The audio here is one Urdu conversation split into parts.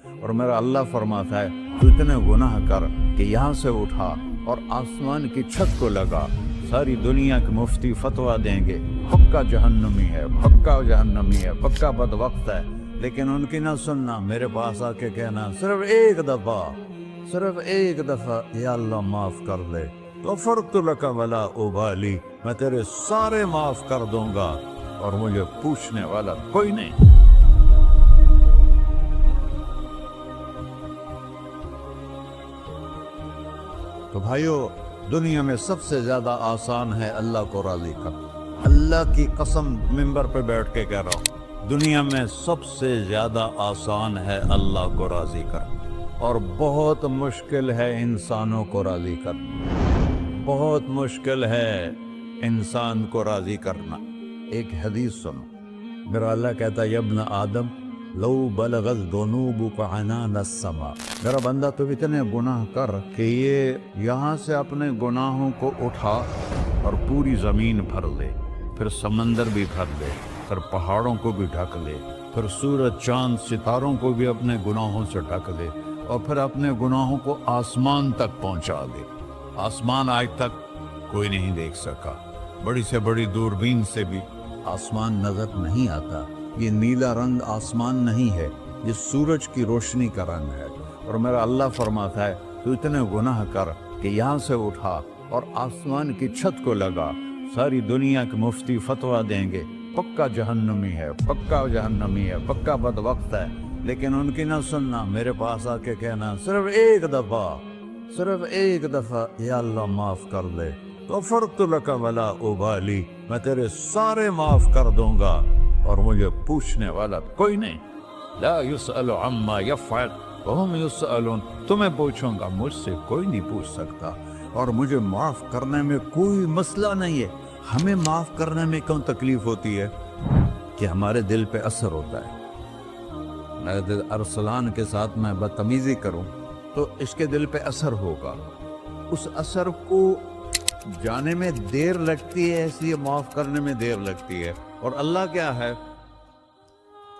اور میرا اللہ فرماتا ہے تو اتنے گناہ کر کہ یہاں سے اٹھا اور آسمان کی چھت کو لگا، ساری دنیا کے مفتی فتویٰ دیں گے پکا جہنمی ہے، پکا جہنمی ہے، پکا بدبخت ہے، لیکن ان کی نہ سننا، میرے پاس آ کے کہنا صرف ایک دفعہ یا اللہ معاف کر دے، غفرت لک ولا ابالی، میں تیرے سارے معاف کر دوں گا اور مجھے پوچھنے والا کوئی نہیں۔ تو بھائیو، دنیا میں سب سے زیادہ آسان ہے اللہ کو راضی کرنا، اللہ کی قسم ممبر پہ بیٹھ کے کہہ رہا ہوں، دنیا میں سب سے زیادہ آسان ہے اللہ کو راضی کرنا، اور بہت مشکل ہے انسانوں کو راضی کرنا، بہت مشکل ہے انسان کو راضی کرنا۔ ایک حدیث سنو، میرا اللہ کہتا ہے یا ابن آدم لو بلغت ذنوبک عنان السماء، میرا بندہ تو اتنے گناہ کر کہ یہ یہاں سے اپنے گناہوں کو اٹھا اور پوری زمین بھر لے، پھر سمندر بھی بھر لے، پھر پہاڑوں کو بھی ڈھک لے، پھر سورج چاند ستاروں کو بھی اپنے گناہوں سے ڈھک لے، اور پھر اپنے گناہوں کو آسمان تک پہنچا دے۔ آسمان آج تک کوئی نہیں دیکھ سکا، بڑی سے بڑی دوربین سے بھی آسمان نظر نہیں آتا، یہ نیلا رنگ آسمان نہیں ہے، یہ سورج کی روشنی کا رنگ ہے۔ اور میرا اللہ فرماتا ہے تو اتنے گناہ کر کہ یہاں سے اٹھا اور آسمان کی چھت کو لگا، ساری دنیا کے مفتی فتویٰ دیں گے پکا جہنمی ہے، پکا جہنمی ہے، پکا بدبخت ہے، لیکن ان کی نہ سننا، میرے پاس آ کے کہنا صرف ایک دفعہ یا اللہ معاف کر دے، غفرت لک ولا ابالی، میں تیرے سارے معاف کر دوں گا اور مجھے پوچھنے والا کوئی نہیں۔ لا يسأل عما يفعل وهم يسألون، تمہیں پوچھوں گا، مجھ سے کوئی نہیں پوچھ سکتا، اور مجھے معاف کرنے میں کوئی مسئلہ نہیں ہے۔ ہمیں معاف کرنے میں کیوں تکلیف ہوتی ہے؟ کہ ہمارے دل پہ اثر ہوتا ہے۔ میرے ارسلان کے ساتھ میں بدتمیزی کروں تو اس کے دل پہ اثر ہوگا، اس اثر کو جانے میں دیر لگتی ہے، اس لیے معاف کرنے میں دیر لگتی ہے۔ اور اللہ کیا ہے؟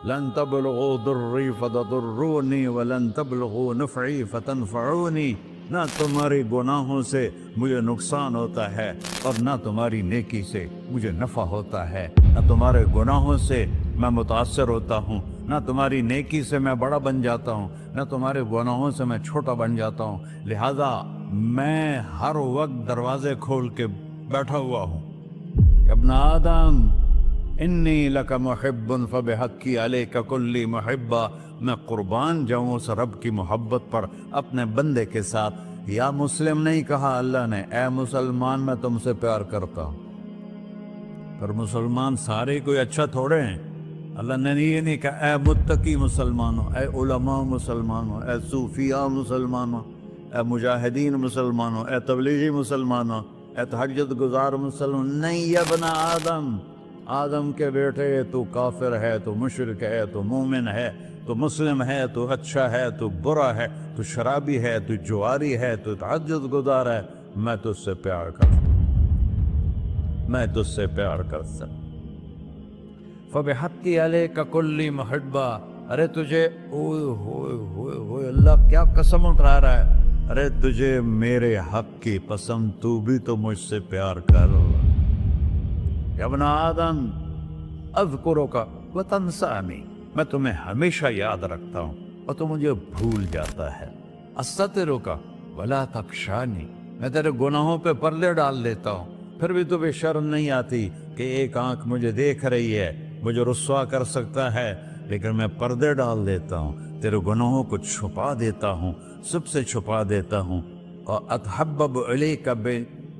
لن تبلغوا ضری فتضرونی ولن تبلغوا نفعی فتنفعونی، نہ تمہاری گناہوں سے مجھے نقصان ہوتا ہے اور نہ تمہاری نیکی سے مجھے نفع ہوتا ہے، نہ تمہارے گناہوں سے میں متاثر ہوتا ہوں، نہ تمہاری نیکی سے میں بڑا بن جاتا ہوں، نہ تمہارے گناہوں سے میں چھوٹا بن جاتا ہوں، لہذا میں ہر وقت دروازے کھول کے بیٹھا ہوا ہوں۔ ابن آدم انی لک محب فبحقی علیک کلی محبہ، میں قربان جاؤں اس رب کی محبت پر اپنے بندے کے ساتھ۔ یا مسلم نہیں کہا اللہ نے، اے مسلمان میں تم سے پیار کرتا ہوں۔ پر مسلمان سارے کوئی اچھا تھوڑے ہیں، اللہ نے یہ نہیں کہا اے متقی مسلمانوں، اے علماء مسلمانوں، اے صوفیاء مسلمانوں، اے مجاہدین مسلمانوں، اے تبلیغی مسلمانوں، اے تہجد گزار مسلمان، نہیں یا ابن آدم، آدم کے بیٹے، تو کافر ہے، تو مشرک ہے، تو مومن ہے، تو مسلم ہے، تو اچھا ہے، تو برا ہے، تو شرابی ہے، تو جواری ہے، تو تہجد گزار ہے، میں تجھ سے پیار کرتا ہوں، میں تجھ سے پیار کرتا ہوں۔ فبحقی علیک کلی محبہ، ارے تجھے اوئے ہوئے ہوئے ہوئے، اللہ کیا قسم اٹھا رہا ہے، ارے تجھے میرے حق کی قسم، تو بھی تو مجھ سے پیار کر۔ یا ابن آدم اذکرک وتنسانی، میں تمہیں ہمیشہ یاد رکھتا ہوں اور تو مجھے بھول جاتا ہے۔ استترک ولا تخشانی، میں تیرے گناہوں پہ پردے ڈال دیتا ہوں، پھر بھی تمہیں شرم نہیں آتی کہ ایک آنکھ مجھے دیکھ رہی ہے، مجھے رسوا کر سکتا ہے، لیکن میں پردے ڈال دیتا ہوں، تیرے گناہوں کو چھپا دیتا ہوں، سب سے چھپا دیتا ہوں۔ اور اتحبب علیک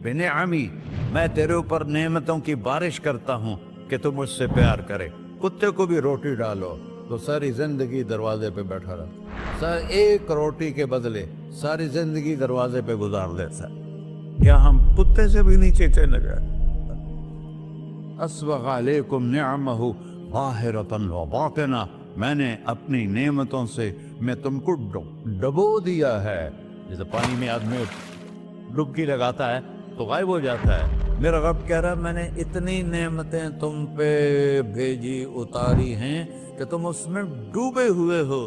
بنعمی، میں تیرے اوپر نعمتوں کی بارش کرتا ہوں کہ تو مجھ سے پیار کرے۔ کتے کو بھی روٹی ڈالو تو ساری زندگی دروازے پہ بیٹھا رہتا، ایک روٹی کے بدلے ساری زندگی دروازے پہ گزار دیتا ہے۔ کیا ہم کتے سے بھی نیچے چلے گئے؟ اسبغ علیکم نعمہ ظاہرۃ و باطنہ، میں نے اپنی نعمتوں سے میں تم کو ڈبو دیا ہے، جیسے پانی میں آدمی ڈبکی لگاتا ہے تو غائب ہو جاتا ہے۔ میرا رب کہہ رہا ہے میں نے اتنی نعمتیں تم پہ بھیجی، اتاری ہیں کہ تم اس میں ڈوبے ہوئے ہو،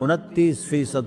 29%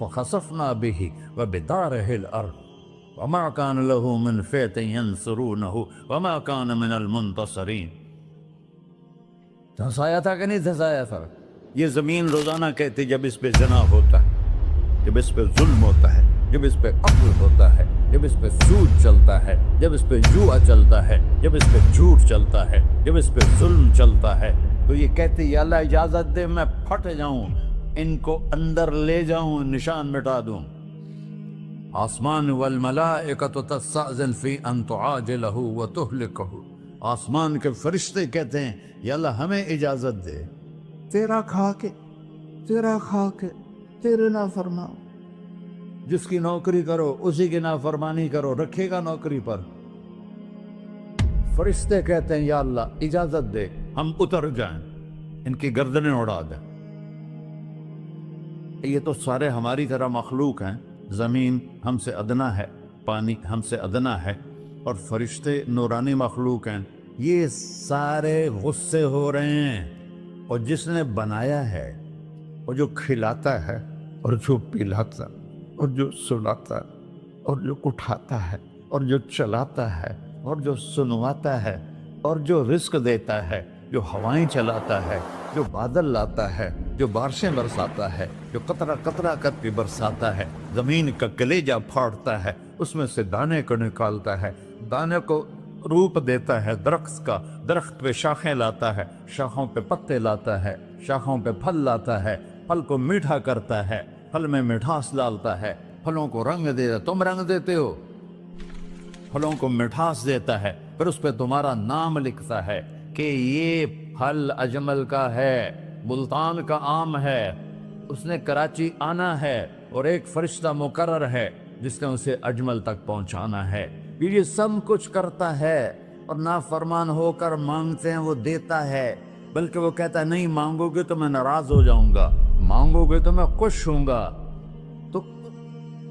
فخسفنا به وبداره الأرض وما كان له من فئة ينصرونه وما كان من المنتصرين. دھنسایا تھا کہ نہیں دھنسایا تھا؟ یہ زمین روزانہ کہتی جب اس پہ زنا ہوتا ہے، جب اس پہ ظلم ہوتا ہے، جب اس پہ قتل ہوتا ہے، جب اس پہ سود چلتا ہے، جب اس پہ جوا چلتا ہے، جب اس پہ جھوٹ چلتا ہے، جب اس پہ ظلم چلتا ہے، تو یہ کہتے یا اللہ اجازت دے میں پھٹ جاؤں، ان کو اندر لے جاؤں، نشان مٹا دوں. آسمان والملائکۃ تستأذن فی ان تعاجلہ وتہلکہ. آسمان کے فرشتے کہتے ہیں یا اللہ ہمیں اجازت دے، تیرا کھا کے تیرے نافرمان، جس کی نوکری کرو اسی کی نافرمانی کرو، رکھے گا نوکری پر. فرشتے کہتے ہیں یا اللہ اجازت دے ہم اتر جائیں، ان کی گردنیں اڑا دیں. یہ تو سارے ہماری طرح مخلوق ہیں، زمین ہم سے ادنا ہے، پانی ہم سے ادنا ہے، اور فرشتے نورانی مخلوق ہیں. یہ سارے غصے ہو رہے ہیں، اور جس نے بنایا ہے، اور جو کھلاتا ہے، اور جو پلاتا، اور جو سلاتا، اور جو اٹھاتا ہے، اور جو چلاتا ہے، اور جو سنواتا ہے، اور جو رزق دیتا ہے، جو ہوائیں چلاتا ہے، جو بادل لاتا ہے، جو بارشیں برساتا ہے، جو قطرہ قطرہ کر کے برساتا ہے، زمین کا کلیجہ پھاڑتا ہے، اس میں سے دانے کو نکالتا ہے، دانے کو روپ دیتا ہے درخت کا، درخت پہ شاخیں لاتا ہے، شاخوں پہ پتے لاتا ہے، شاخوں پہ پھل لاتا ہے، پھل کو میٹھا کرتا ہے، پھل میں مٹھاس ڈالتا ہے، پھلوں کو رنگ دیتا. تم رنگ دیتے ہو، پھلوں کو مٹھاس دیتا ہے، پھر اس پہ تمہارا نام لکھتا ہے کہ یہ پھل اجمل کا ہے، ملتان کا آم ہے، اس نے کراچی آنا ہے، اور ایک فرشتہ مقرر ہے جس نے اسے اجمل تک پہنچانا ہے. یہ سب کچھ کرتا ہے، اور نافرمان ہو کر مانگتے ہیں وہ دیتا ہے، بلکہ وہ کہتا ہے نہیں مانگو گے تو میں ناراض ہو جاؤں گا، مانگو گے تو میں خوش ہوں گا. تو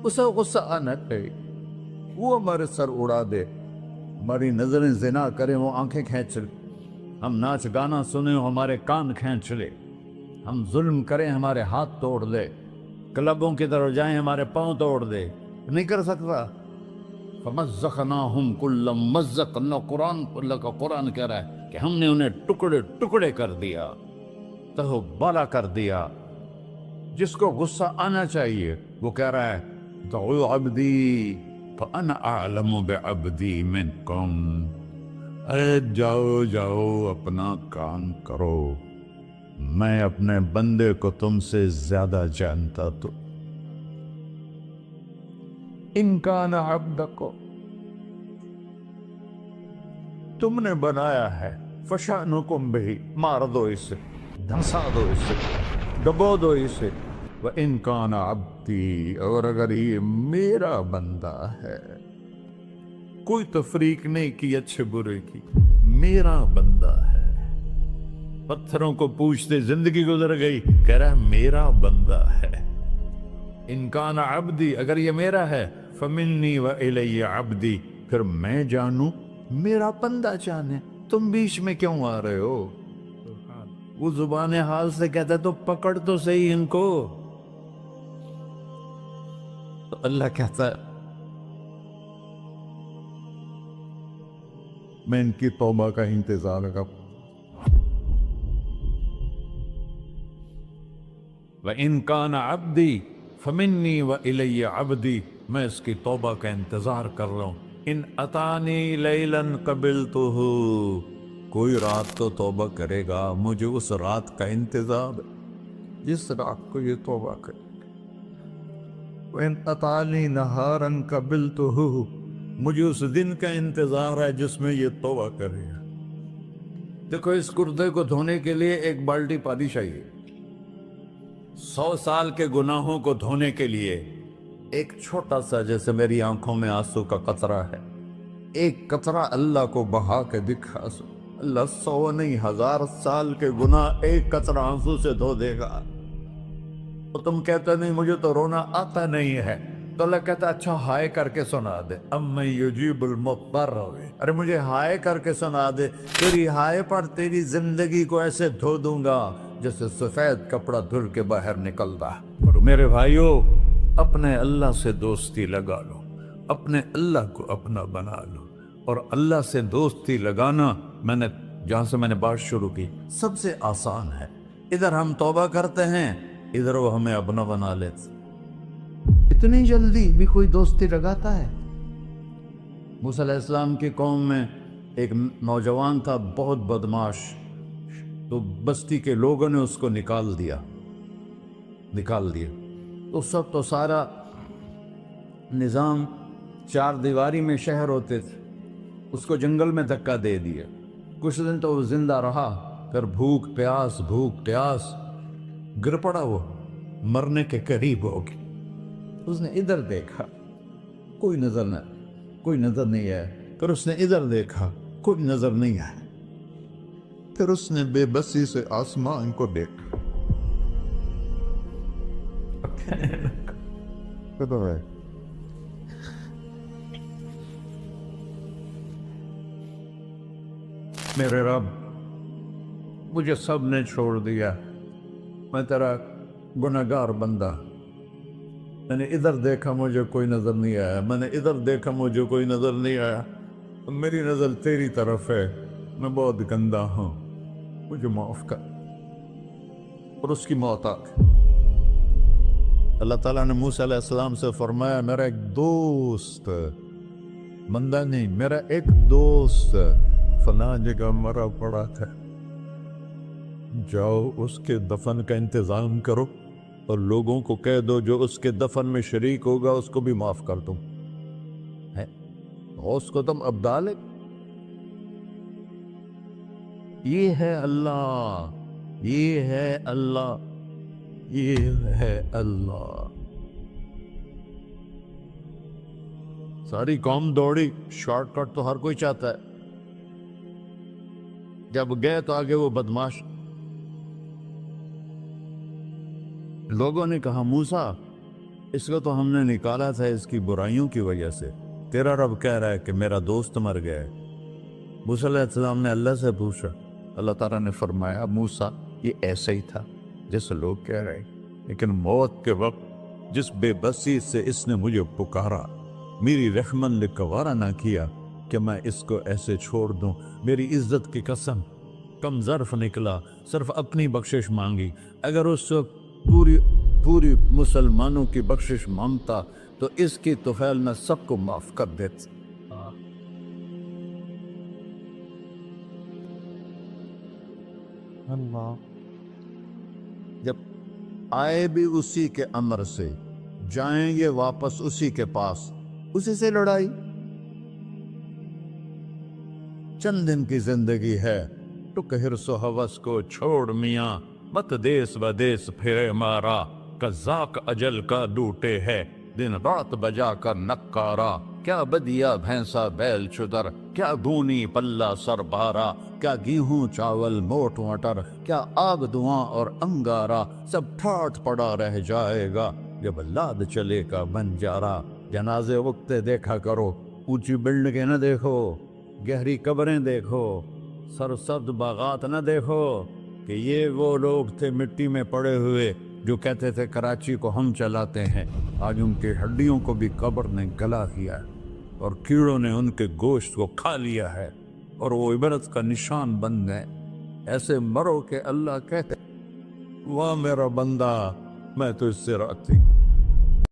اسے غصہ آنا چاہیے، وہ ہمارے سر اڑا دے، ہماری نظریں زنا کریں وہ آنکھیں کھینچ لے، ہم ناچ گانا سنیں ہمارے کان کھینچ لے، ہم ظلم کریں ہمارے ہاتھ توڑ دے، کلبوں کی طرف جائیں ہمارے پاؤں توڑ دے. نہیں کر سکتا. فَمَزَّقْنَاهُمْ كُلَّ مُمَزَّقٍ. اللہ کا قرآن کہہ رہا ہے کہ ہم نے انہیں ٹکڑے ٹکڑے کر دیا، تہو بالا کر دیا. جس کو غصہ آنا چاہیے وہ کہہ رہا ہے دعوا عبدی فانا اعلم بعبدی منکم. ارے جاؤ جاؤ اپنا کام کرو، میں اپنے بندے کو تم سے زیادہ جانتا. تو ان کان عبدکو، تم نے بنایا ہے، فشانکم بہی، مار دو اسے، دھنسا دو اسے، ڈبو دو اسے. وَإِن كَانَ عَبْدِي، اور اگر یہ میرا بندہ ہے، کوئی تفریق نہیں کی اچھے برے کی، میرا بندہ ہے. پتھروں کو پوچھتے زندگی گزر گئی، کہہ رہا ہے میرا بندہ ہے. ان کان عبدی، اگر یہ میرا ہے، فمنی وإلی عبدی، پھر میں جانوں میرا بندہ جانے. تم بیچ میں کیوں آ رہے ہو؟ وہ زبان حال سے کہتا ہے تو پکڑ تو صحیح ان کو. تو اللہ کہتا ہے میں ان کی توبہ کا انتظار کروں. وَإِن كَانَ عَبْدِي فَمِنِّي وَإِلَيَّ عَبْدِي، میں اس کی توبہ کا انتظار کر رہا ہوں. ان اتانی لیلاً قبلتہ، کوئی رات تو توبہ کرے گا، مجھے اس رات کا انتظار جس رات کو یہ توبہ کرے. وَإِن أَتَانِي نَهَارًا قَبِلْتُهُ، مجھے اس دن کا انتظار ہے جس میں یہ توبہ کرے گا. دیکھو اس کردے کو دھونے کے لیے ایک بالٹی پانی چاہیے. 100 سال کے گناہوں کو دھونے کے لیے ایک چھوٹا سا، جیسے میری آنکھوں میں آنسو کا قطرہ ہے، ایک قطرہ اللہ کو بہا کے دکھا سو، اللہ 100 نہیں 1000 سال کے گناہ ایک قطرہ آنسو سے دھو دے گا. تو تم کہتے نہیں مجھے تو رونا آتا نہیں ہے، تو اللہ کہتا اچھا ہائے کر کے سنا دے. اَمَّن يُجِيبُ الْمُضْطَرَّ، ارے مجھے ہائے کر کے سنا دے، تیری ہائے پر تیری زندگی کو ایسے دھو دوں گا جیسے سفید کپڑا دھل کے باہر نکلتا. اور میرے بھائیو، اپنے اللہ سے دوستی لگا لو، اپنے اللہ کو اپنا بنا لو۔ اور اللہ سے دوستی لگانا، جہاں سے میں نے بات شروع کی، سب سے آسان ہے۔ ادھر ہم توبہ کرتے ہیں، ادھر وہ ہمیں اپنا بنا لیتے۔ اتنی جلدی بھی کوئی دوستی لگاتا ہے؟ موسیٰ علیہ السلام کی قوم میں ایک نوجوان تھا، بہت بدماش، تو بستی کے لوگوں نے اس کو نکال دیا۔ تو سارا نظام چار دیواری میں شہر ہوتے تھے، اس کو جنگل میں دھکا دے دیا۔ کچھ دن تو وہ زندہ رہا، پھر بھوک پیاس گر پڑا، وہ مرنے کے قریب ہو گیا۔ اس نے ادھر دیکھا، کوئی نظر نہیں آیا۔ پھر اس نے ادھر دیکھا، کوئی نظر نہیں آیا۔ پھر اس نے بے بسی سے آسمان کو دیکھا۔ میرے رب، مجھے سب نے چھوڑ دیا، میں تیرا گنہگار بندہ۔ میں نے ادھر دیکھا، مجھے کوئی نظر نہیں آیا، میں نے ادھر دیکھا، مجھے کوئی نظر نہیں آیا۔ میری نظر تیری طرف ہے، میں بہت گندا ہوں، مجھے معاف کر۔ اور اس کی موت آ گئی۔ اللہ تعالیٰ نے موسیٰ علیہ السلام سے فرمایا، میرا ایک دوست، بندہ نہیں، میرا ایک دوست فلاں جگہ مرا پڑا تھا، جاؤ اس کے دفن کا انتظام کرو اور لوگوں کو کہہ دو جو اس کے دفن میں شریک ہوگا اس کو بھی معاف کر دوں۔ اس کو تم ابدال ہے۔ یہ ہے اللہ، یہ ہے اللہ، یہ ہے اللہ۔ ساری قوم دوڑی، شارٹ کٹ تو ہر کوئی چاہتا ہے۔ جب گئے تو آگے وہ بدماش، لوگوں نے کہا موسیٰ اس کو تو ہم نے نکالا تھا اس کی برائیوں کی وجہ سے، تیرا رب کہہ رہا ہے کہ میرا دوست مر گیا ہے۔ موسیٰ علیہ السلام نے اللہ سے پوچھا، اللہ تعالیٰ نے فرمایا موسیٰ یہ ایسا ہی تھا جیسے لوگ کہہ رہے ہیں، لیکن موت کے وقت جس بے بسی سے اس نے مجھے پکارا، میری رحمت نے گوارا نہ کیا کہ میں اس کو ایسے چھوڑ دوں۔ میری عزت کی قسم، کم ظرف نکلا، صرف اپنی بخشش مانگی۔ اگر اس وقت پوری مسلمانوں کی بخشش مانگتا تو اس کی طفیل میں سب کو معاف کر دیتا۔ اللہ جب آئے بھی اسی کے امر سے، جائیں گے واپس اسی کے پاس، اسی سے لڑائی۔ چند دن کی زندگی ہے، ٹک حرص و ہوس کو چھوڑ میاں، مت دیس بدیس پھرے مارا، قزاق اجل کا ڈوٹے ہے، دن رات بجا کر نکارا، کیا بدیا بھینسا بیل چدر، کیا گونی پلہ سر بارا، کیا گیہوں چاول موٹ مٹر، کیا آگ دھواں اور انگارا، سب ٹھاٹھ پڑا رہ جائے گا جب لاد چلے کا بنجارا۔ جنازے وقتے دیکھا کرو، اونچی بلڈنگیں نہ دیکھو، گہری قبریں دیکھو، سرسبز باغات نہ دیکھو کہ یہ وہ لوگ تھے مٹی میں پڑے ہوئے جو کہتے تھے کراچی کو ہم چلاتے ہیں۔ آج ان کی ہڈیوں کو بھی قبر نے گلا کیا ہے اور کیڑوں نے ان کے گوشت کو کھا لیا ہے اور وہ عبرت کا نشان بن گئے۔ ایسے مرو کہ اللہ کہتے واہ میرا بندہ، میں تو اس سے راضی۔